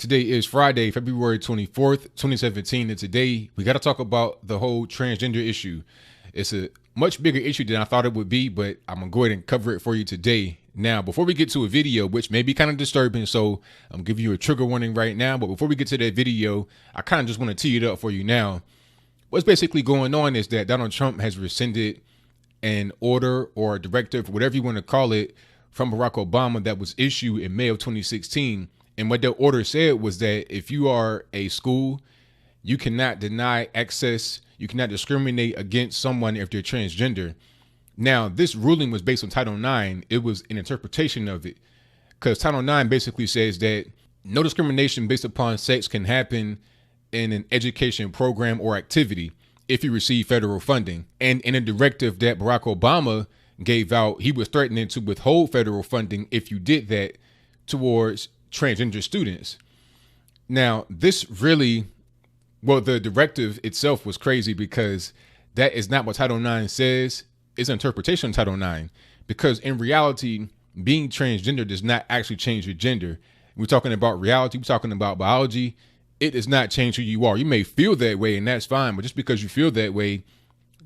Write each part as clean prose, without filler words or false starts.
Today is Friday, February 24th, 2017, and today we got to talk about the whole transgender issue. It's a much bigger issue than I thought it would be, but I'm going to go ahead and cover it for you today. Now, before we get to a video, which may be kind of disturbing, so I'm going to give you a trigger warning right now, but before we get to that video, I kind of just want to tee it up for you now. What's basically going on is that Donald Trump has rescinded an order or a directive, whatever you want to call it, from Barack Obama that was issued in May of 2016. And what the order said was that if you are a school, you cannot deny access, you cannot discriminate against someone if they're transgender. Now, this ruling was based on Title IX. It was an interpretation of it, because Title IX basically says that no discrimination based upon sex can happen in an education program or activity if you receive federal funding. And in a directive that Barack Obama gave out, he was threatening to withhold federal funding if you did that towards transgender students. Now, this really, well, the directive itself was crazy because that is not what Title IX says. It's an interpretation of Title IX, because in reality, being transgender does not actually change your gender. We're talking about reality. We're talking about biology. It does not change who you are. You may feel that way, and that's fine, but just because you feel that way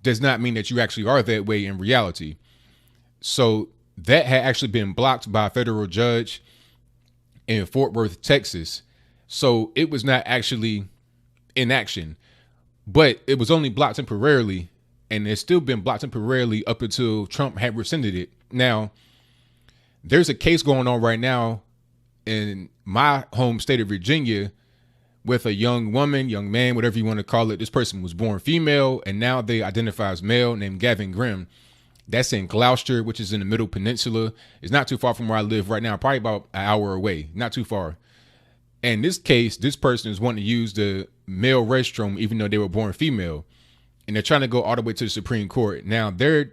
does not mean that you actually are that way in reality. So that had actually been blocked by a federal judge in Fort Worth, Texas. So it was not actually in action, but it was only blocked temporarily, and it's still been blocked temporarily up until Trump had rescinded it. Now, there's a case going on right now in my home state of Virginia with a young woman, young man, whatever you want to call it. This person was born female, and now they identify as male, named Gavin Grimm. That's in Gloucester, which is in the Middle Peninsula. It's not too far from where I live right now, probably about an hour away, not too far. And this case, this person is wanting to use the male restroom, even though they were born female. And they're trying to go all the way to the Supreme Court. Now, their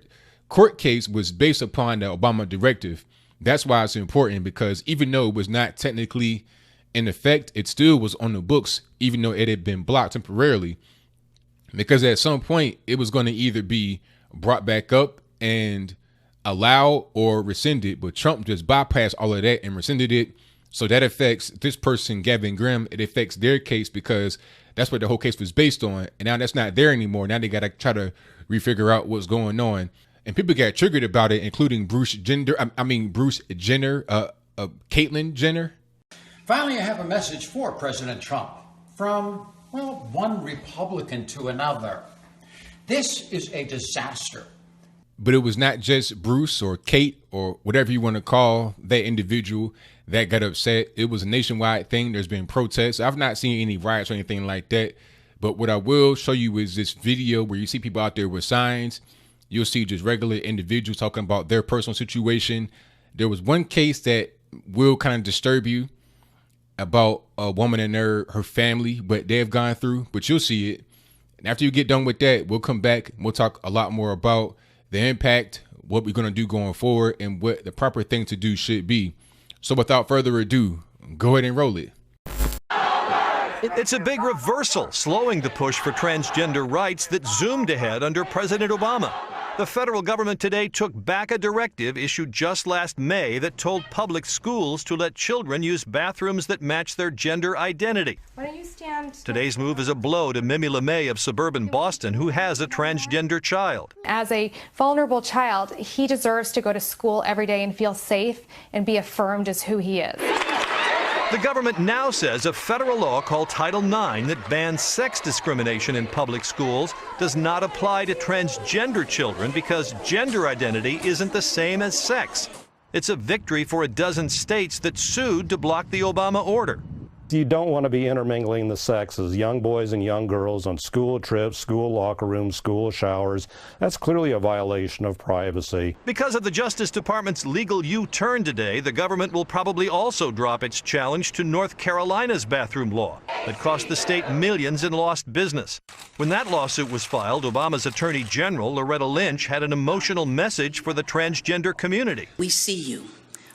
court case was based upon the Obama directive. That's why it's important, because even though it was not technically in effect, it still was on the books, even though it had been blocked temporarily. Because at some point, it was going to either be brought back up and allow or rescinded, but Trump just bypassed all of that and rescinded it. So that affects this person, Gavin Grimm. It affects their case because that's what the whole case was based on. And now that's not there anymore. Now they got to try to refigure out what's going on. And people got triggered about it, including Bruce Jenner, Caitlyn Jenner. Finally, I have a message for President Trump from, well, one Republican to another. This is a disaster. But it was not just Bruce or Kate or whatever you want to call that individual that got upset. It was a nationwide thing. There's been protests. I've not seen any riots or anything like that. But what I will show you is this video where you see people out there with signs. You'll see just regular individuals talking about their personal situation. There was one case that will kind of disturb you about a woman and her family, what they've gone through, but you'll see it. And after you get done with that, we'll come back and we'll talk a lot more about the impact, what we're going to do going forward, and what the proper thing to do should be. So without further ado, go ahead and roll it. It's a big reversal, slowing the push for transgender rights that zoomed ahead under President Obama. The federal government today took back a directive issued just last May that told public schools to let children use bathrooms that match their gender identity. Why don't you stand? Today's move is a blow to Mimi LeMay of suburban Boston, who has a transgender child. As a vulnerable child, he deserves to go to school every day and feel safe and be affirmed as who he is. The government now says a federal law called Title IX that bans sex discrimination in public schools does not apply to transgender children because gender identity isn't the same as sex. It's a victory for a dozen states that sued to block the Obama order. You don't want to be intermingling the sexes, young boys and young girls on school trips, school locker rooms, school showers. That's clearly a violation of privacy. Because of the Justice Department's legal U-turn today, the government will probably also drop its challenge to North Carolina's bathroom law that cost the state millions in lost business. When that lawsuit was filed, Obama's Attorney General, Loretta Lynch, had an emotional message for the transgender community. We see you.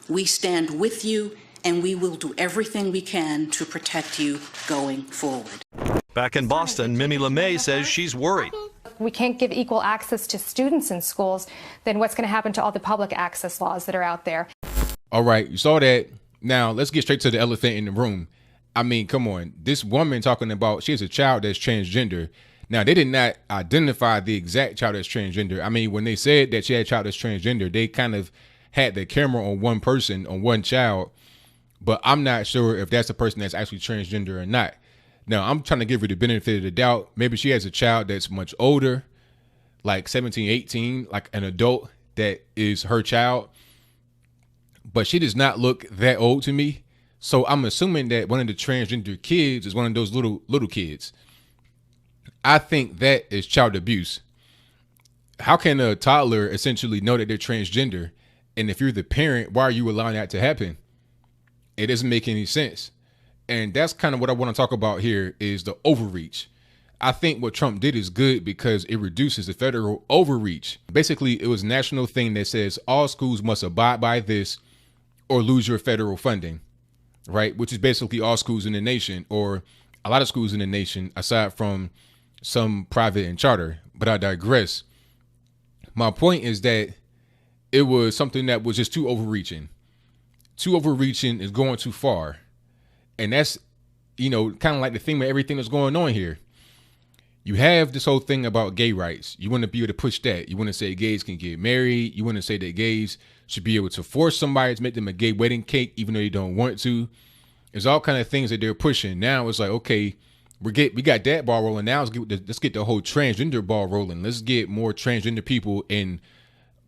We stand with you, and we will do everything we can to protect you going forward. Back in Boston, Mimi LeMay says she's worried. We can't give equal access to students in schools, then what's going to happen to all the public access laws that are out there? All right, you saw that. Now let's get straight to the elephant in the room. I mean, come on. This woman talking about she has a child that's transgender. Now, they did not identify the exact child that's transgender. I mean, when they said that she had a child that's transgender, they kind of had the camera on one person, on one child. But I'm not sure if that's the person that's actually transgender or not. Now, I'm trying to give her the benefit of the doubt. Maybe she has a child that's much older, like 17, 18, like an adult that is her child. But she does not look that old to me. So I'm assuming that one of the transgender kids is one of those little kids. I think that is child abuse. How can a toddler essentially know that they're transgender? And if you're the parent, why are you allowing that to happen? It doesn't make any sense. And that's kind of what I want to talk about here is the overreach. I think what Trump did is good because it reduces the federal overreach. Basically, it was a national thing that says all schools must abide by this or lose your federal funding, right? Which is basically all schools in the nation, or a lot of schools in the nation, aside from some private and charter. But I digress. My point is that it was something that was just too overreaching. Too overreaching is going too far. And that's, kind of like the theme of everything that's going on here. You have this whole thing about gay rights. You want to be able to push that. You want to say gays can get married. You want to say that gays should be able to force somebody to make them a gay wedding cake, even though they don't want to. There's all kind of things that they're pushing. Now it's like, okay, we got that ball rolling. Now let's get the whole transgender ball rolling. Let's get more transgender people in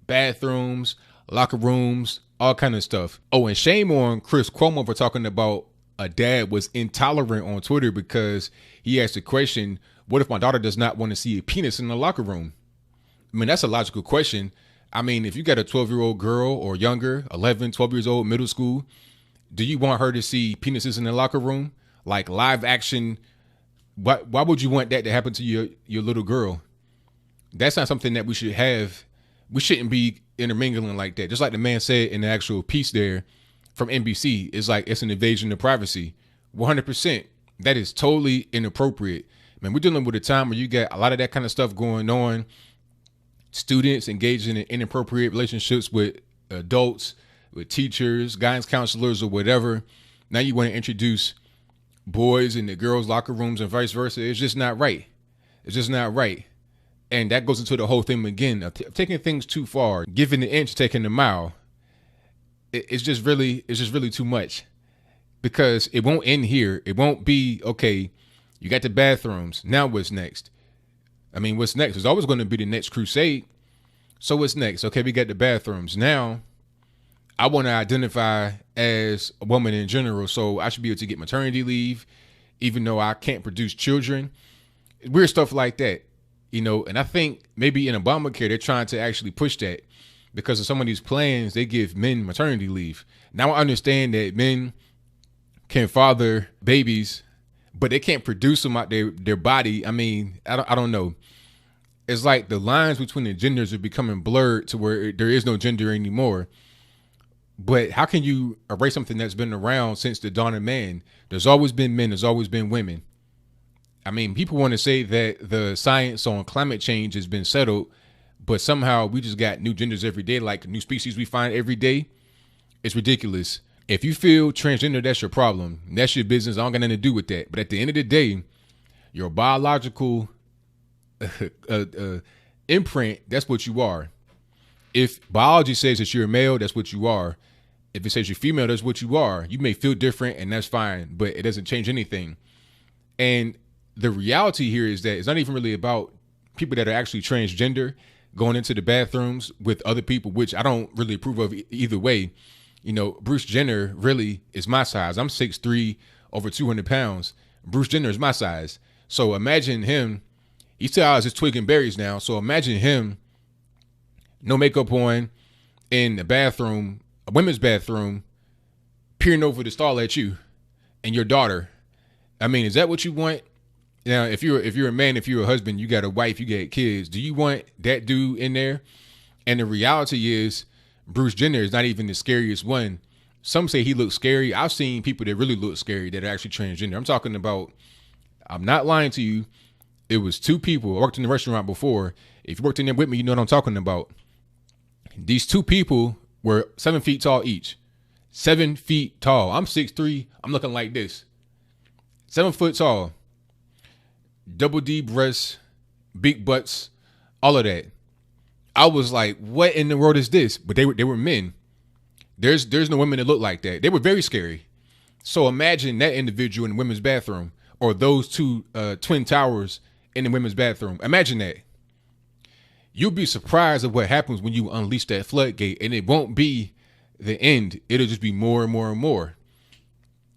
bathrooms, locker rooms, all kind of stuff. Oh, and shame on Chris Cuomo for talking about a dad was intolerant on Twitter because he asked the question, what if my daughter does not want to see a penis in the locker room? I mean, that's a logical question. I mean, if you got a 12-year-old girl or younger, 11, 12 years old, middle school, do you want her to see penises in the locker room? Like live action? Why would you want that to happen to your little girl? That's not something that we should have. We shouldn't be intermingling like that. Just like the man said in the actual piece there from NBC, it's like it's an invasion of privacy. 100%. That is totally inappropriate. Man, we're dealing with a time where you got a lot of that kind of stuff going on. Students engaging in inappropriate relationships with adults, with teachers, guidance counselors, or whatever. Now you want to introduce boys in the girls' locker rooms and vice versa. It's just not right. It's just not right. And that goes into the whole thing again of taking things too far, giving the inch, taking the mile. It's just really too much, because it won't end here. It won't be, okay, you got the bathrooms. Now what's next? I mean, what's next? There's always going to be the next crusade. So what's next? Okay, we got the bathrooms. Now I want to identify as a woman in general, so I should be able to get maternity leave, even though I can't produce children. Weird stuff like that, and I think maybe in Obamacare, they're trying to actually push that because of some of these plans, they give men maternity leave. Now I understand that men can father babies, but they can't produce them out their body. I mean, I don't know. It's like the lines between the genders are becoming blurred to where there is no gender anymore. But how can you erase something that's been around since the dawn of man? There's always been men. There's always been women. I mean, people want to say that the science on climate change has been settled, but somehow we just got new genders every day, like new species we find every day. It's ridiculous. If you feel transgender, that's your problem. That's your business. I don't got nothing to do with that. But at the end of the day, your biological imprint, that's what you are. If biology says that you're a male, that's what you are. If it says you're female, that's what you are. You may feel different, and that's fine, but it doesn't change anything. And the reality here is that it's not even really about people that are actually transgender going into the bathrooms with other people, which I don't really approve of either way. Bruce Jenner really is my size. I'm 6'3", over 200 pounds. Bruce Jenner is my size. So imagine him. He still has his twig and berries now. So imagine him, no makeup on, in the bathroom, a women's bathroom, peering over the stall at you and your daughter. I mean, is that what you want? Now, if you're a man, if you're a husband, you got a wife, you got kids. Do you want that dude in there? And the reality is, Bruce Jenner is not even the scariest one. Some say he looks scary. I've seen people that really look scary that are actually transgender. I'm talking about, I'm not lying to you. It was two people. I worked in the restaurant before. If you worked in there with me, you know what I'm talking about. These two people were 7 feet tall each. 7 feet tall. I'm 6'3". I'm looking like this. 7 foot tall, double D breasts, big butts, all of that. I was like, what in the world is this? But they were men. There's no women that look like that. They were very scary. So imagine that individual in the women's bathroom, or those two twin towers in the women's bathroom. Imagine that. You'll be surprised at what happens when you unleash that floodgate, and it won't be the end. It'll just be more and more and more.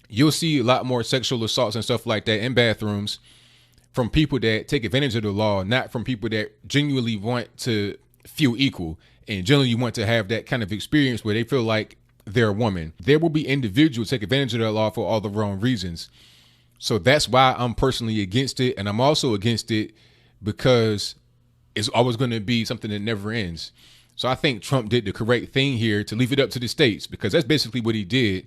You'll see a lot more sexual assaults and stuff like that in bathrooms from people that take advantage of the law, not from people that genuinely want to feel equal and generally want to have that kind of experience where they feel like they're a woman. There will be individuals take advantage of the law for all the wrong reasons. So that's why I'm personally against it. And I'm also against it because it's always going to be something that never ends. So I think Trump did the correct thing here to leave it up to the states, because that's basically what he did.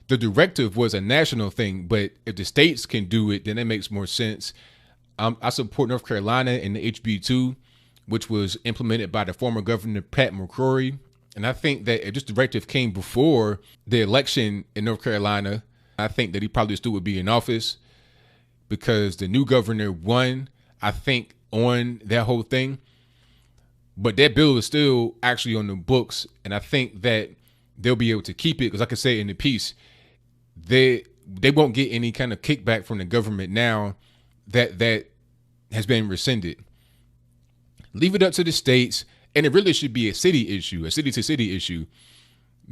The directive was a national thing, but if the states can do it, then that makes more sense. I support North Carolina in the HB2, which was implemented by the former governor, Pat McCrory. And I think that if this directive came before the election in North Carolina, I think that he probably still would be in office, because the new governor won, I think, on that whole thing. But that bill is still actually on the books, and I think that they'll be able to keep it, because like I say in the piece, they won't get any kind of kickback from the government now that has been rescinded. Leave it up to the states, and it really should be a city issue, a city-to-city issue,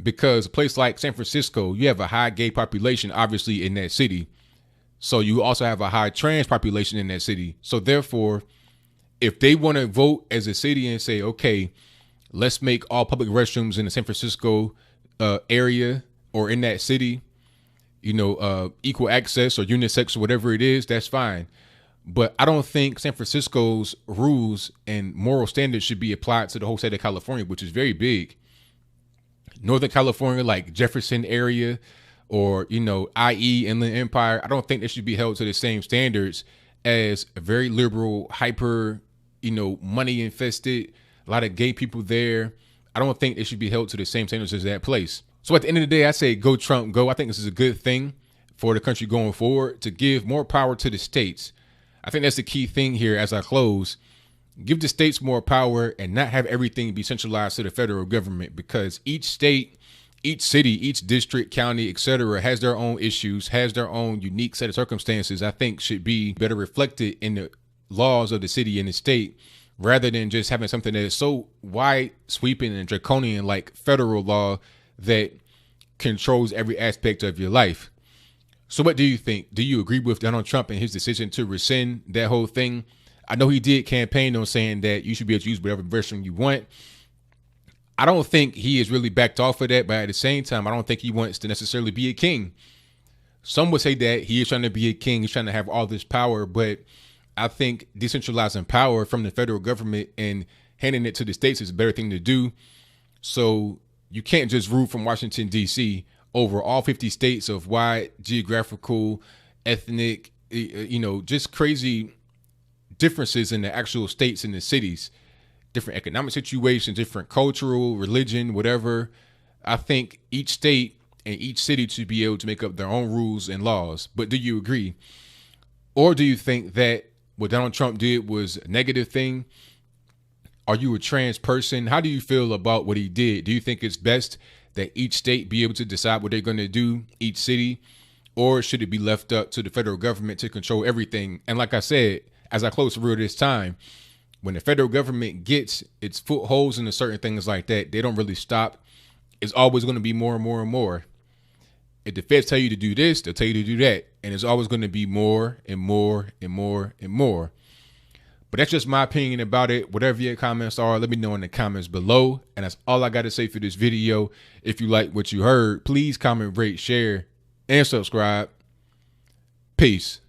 because a place like San Francisco, you have a high gay population, obviously, in that city. So you also have a high trans population in that city. So therefore, if they want to vote as a city and say, okay, let's make all public restrooms in the San Francisco area or in that city, equal access or unisex or whatever it is, that's fine. But I don't think San Francisco's rules and moral standards should be applied to the whole state of California, which is very big. Northern California, like Jefferson area, or, IE, Inland Empire, I don't think they should be held to the same standards as a very liberal, hyper, money infested, a lot of gay people there. I don't think they should be held to the same standards as that place. So at the end of the day, I say go Trump, go. I think this is a good thing for the country going forward, to give more power to the states. I think that's the key thing here as I close. Give the states more power and not have everything be centralized to the federal government, because each state, each city, each district, county, etc., has their own issues, has their own unique set of circumstances. I think should be better reflected in the laws of the city and the state, rather than just having something that is so wide sweeping and draconian like federal law that controls every aspect of your life. So what do you think? Do you agree with Donald Trump and his decision to rescind that whole thing? I know he did campaign on saying that you should be able to use whatever version you want. I don't think he has really backed off of that, but at the same time, I don't think he wants to necessarily be a king. Some would say that he is trying to be a king. He's trying to have all this power, but I think decentralizing power from the federal government and handing it to the states is a better thing to do. So you can't just rule from Washington, D.C. over all 50 states of wide geographical, ethnic, just crazy differences in the actual states and the cities, different economic situations, different cultural, religion, whatever. I think each state and each city should be able to make up their own rules and laws. But do you agree? Or do you think that what Donald Trump did was a negative thing? Are you a trans person? How do you feel about what he did? Do you think it's best that each state be able to decide what they're going to do, each city? Or should it be left up to the federal government to control everything? And like I said, as I close the reel this time, when the federal government gets its footholds into certain things like that, they don't really stop. It's always going to be more and more and more. If the feds tell you to do this, they'll tell you to do that. And it's always going to be more and more and more and more. But that's just my opinion about it. Whatever your comments are, let me know in the comments below. And that's all I got to say for this video. If you like what you heard, please comment, rate, share, and subscribe. Peace.